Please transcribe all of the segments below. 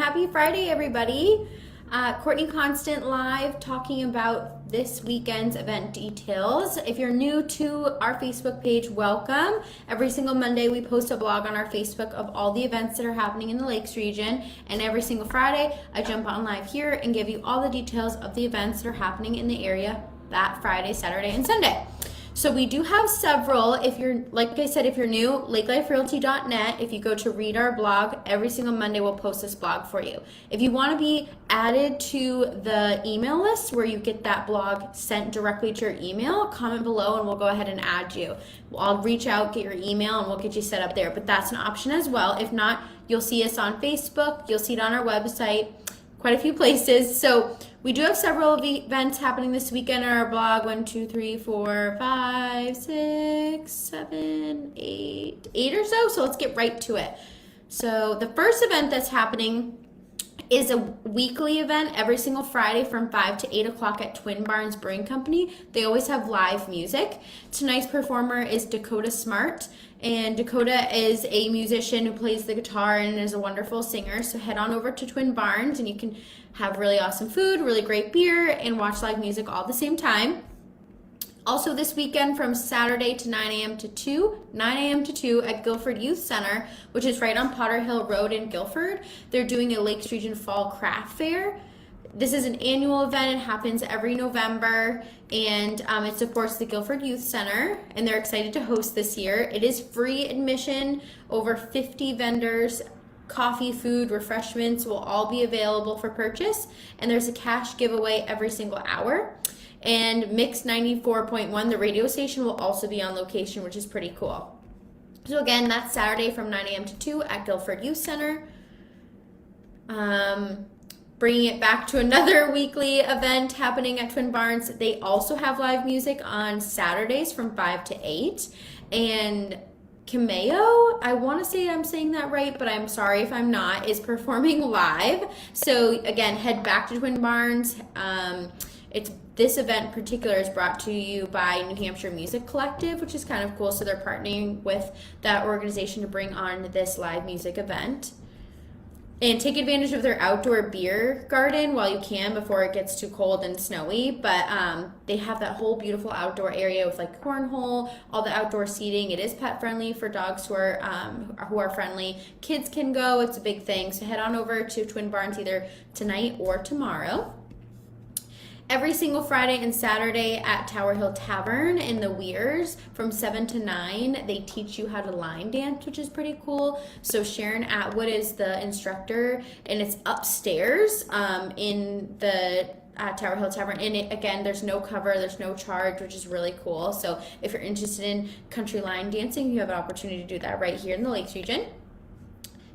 Happy Friday, everybody. Courtney Constant live talking about this weekend's event details. If you're new to our Facebook page, welcome. Every single Monday we post a blog on our Facebook of all the events that are happening in the Lakes region, and every single Friday I jump on live here and give you all the details of the events that are happening in the area that Friday, Saturday, and Sunday. So we do have several. If you're, like I said, if you're new, lakeliferealty.net, if you go to read our blog, every single Monday we'll post this blog for you. If you want to be added to the email list where you get that blog sent directly to your email, comment below and we'll go ahead and add you. I'll reach out, get your email, and we'll get you set up there. But that's an option as well. If not, you'll see us on Facebook. You'll see it on our website, quite a few places. So we do have several events happening this weekend on our blog. 1, 2, 3, 4, 5, 6, 7, 8 or so. So let's get right to it. So the first event that's happening is a weekly event every single Friday from 5 to 8 o'clock at Twin Barns Brewing Company. They always have live music. Tonight's performer is Dakota Smart. And Dakota is a musician who plays the guitar and is a wonderful singer. So head on over to Twin Barns and you can have really awesome food, really great beer, and watch live music all at the same time. Also this weekend from Saturday to 9 a.m. to 2 at Guilford Youth Center, which is right on Potter Hill Road in Guilford. They're doing a Lakes Region Fall Craft Fair. This is an annual event. It happens every November, and it supports the Guilford Youth Center, and they're excited to host this year. It is free admission. Over 50 vendors, coffee, food, refreshments will all be available for purchase, and there's a cash giveaway every single hour. And Mix 94.1, the radio station, will also be on location, which is pretty cool. So again, that's Saturday from 9 a.m. to 2 at Guilford Youth Center. Bringing it back to another weekly event happening at Twin Barns. They also have live music on Saturdays from 5 to 8. And Cameo, I want to say I'm saying that right, but I'm sorry if I'm not, is performing live. So again, head back to Twin Barns. This event in particular is brought to you by New Hampshire Music Collective, which is kind of cool. So they're partnering with that organization to bring on this live music event. And take advantage of their outdoor beer garden while you can before it gets too cold and snowy. But they have that whole beautiful outdoor area with like cornhole, all the outdoor seating. It is pet friendly for dogs who are friendly. Kids can go. It's a big thing. So head on over to Twin Barns either tonight or tomorrow. Every single Friday and Saturday at Tower Hill Tavern in the Weirs from 7 to 9, they teach you how to line dance, which is pretty cool. So Sharon Atwood is the instructor, and it's upstairs in the Tower Hill Tavern. And again, there's no cover, there's no charge, which is really cool. So if you're interested in country line dancing, you have an opportunity to do that right here in the Lakes region.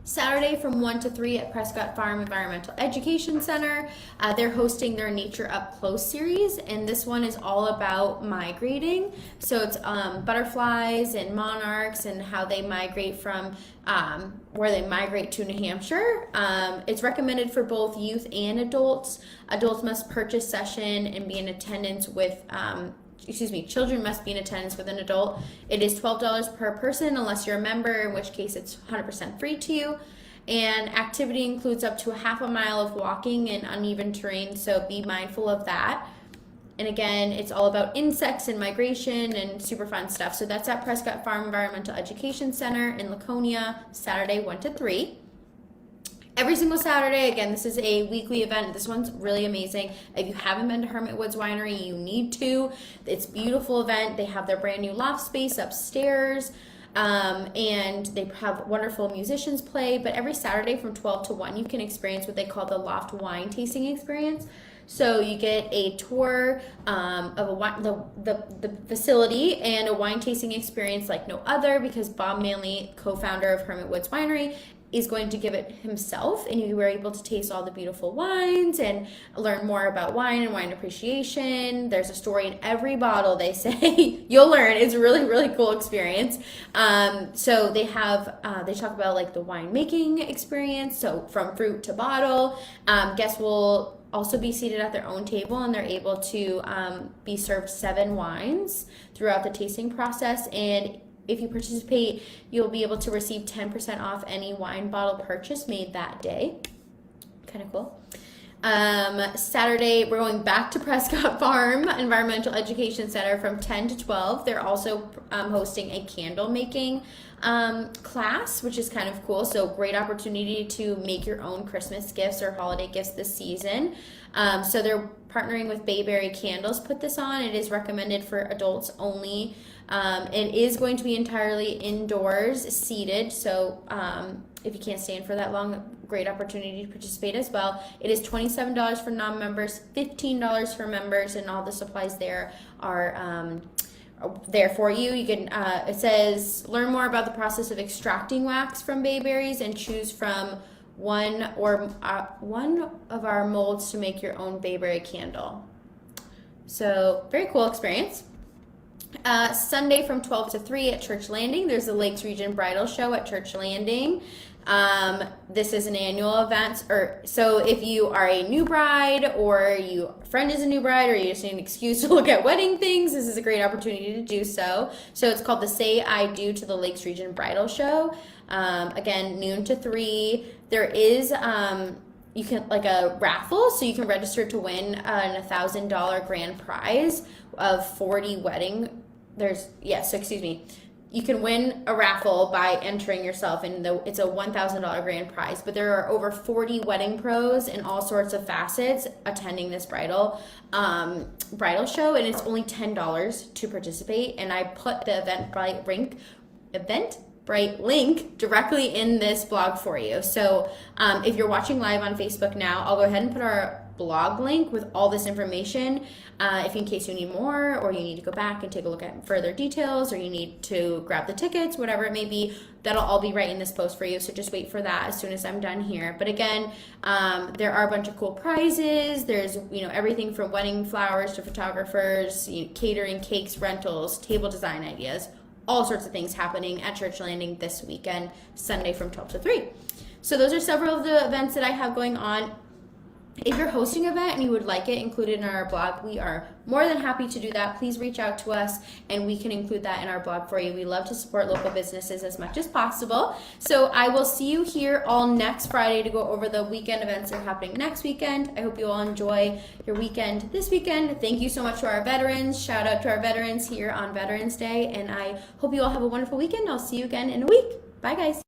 Saturday from 1 to 3 at Prescott Farm Environmental Education Center. They're hosting their Nature Up Close series, and this one is all about migrating. So it's butterflies and monarchs and how they migrate from where they migrate to New Hampshire. It's recommended for both youth and adults. Adults must purchase session and be in attendance with children must be in attendance with an adult. It is $12 per person unless you're a member, in which case it's 100% free to you. And activity includes up to a half a mile of walking in uneven terrain, so be mindful of that. And again, it's all about insects and migration and super fun stuff. So that's at Prescott Farm Environmental Education Center in Laconia, Saturday 1 to 3. Every single Saturday, again, this is a weekly event. This one's really amazing. If you haven't been to Hermit Woods Winery, you need to. It's a beautiful event. They have their brand new loft space upstairs, and they have wonderful musicians play. But every Saturday from 12 to 1, you can experience what they call the Loft Wine Tasting Experience. So you get a tour of the facility and a wine tasting experience like no other, because Bob Manley, co-founder of Hermit Woods Winery, is going to give it himself, and you were able to taste all the beautiful wines and learn more about wine and wine appreciation. There's a story in every bottle, they say. You'll learn. It's a really, really cool experience. So they talk about like the winemaking experience, so from fruit to bottle. Guests will also be seated at their own table, and they're able to be served 7 wines throughout the tasting process. And if you participate, you'll be able to receive 10% off any wine bottle purchase made that day. kind of cool. Saturday, we're going back to Prescott Farm Environmental Education Center from 10 to 12. They're also hosting a candle making class, which is kind of cool. So great opportunity to make your own Christmas gifts or holiday gifts this season. So they're partnering with Bayberry Candles, put this on. It is recommended for adults only. It is going to be entirely indoors, seated. So if you can't stay in for that long, great opportunity to participate as well. It is $27 for non-members, $15 for members, and all the supplies there are there for you. You can. It says learn more about the process of extracting wax from bayberries and choose from one of our molds to make your own bayberry candle. So very cool experience. Sunday from 12 to 3 at Church Landing. There's the Lakes Region Bridal Show at Church Landing. This is an annual event, so if you are a new bride or your friend is a new bride or you just need an excuse to look at wedding things, this is a great opportunity to do so. So it's called the Say I Do to the Lakes Region Bridal Show. Again, noon to 3. There is you can like a raffle, so you can register to win an $1,000 grand prize of 40 wedding. You can win a raffle by entering yourself, and it's a $1,000 grand prize. But there are over 40 wedding pros in all sorts of facets attending this bridal show, and it's only $10 to participate. And I put the Eventbrite link directly in this blog for you. So if you're watching live on Facebook now, I'll go ahead and put our blog link with all this information if in case you need more, or you need to go back and take a look at further details, or you need to grab the tickets, whatever it may be. That'll all be right in this post for you, so just wait for that as soon as I'm done here. But again, there are a bunch of cool prizes. There's everything from wedding flowers to photographers, catering, cakes, rentals, table design ideas, all sorts of things happening at Church Landing this weekend, Sunday from 12 to 3. So those are several of the events that I have going on. If you're hosting an event and you would like it included in our blog, we are more than happy to do that. Please reach out to us and we can include that in our blog for you. We love to support local businesses as much as possible. So I will see you here all next Friday to go over the weekend events that are happening next weekend. I hope you all enjoy your weekend this weekend. Thank you so much to our veterans. Shout out to our veterans here on Veterans Day. And I hope you all have a wonderful weekend. I'll see you again in a week. Bye, guys.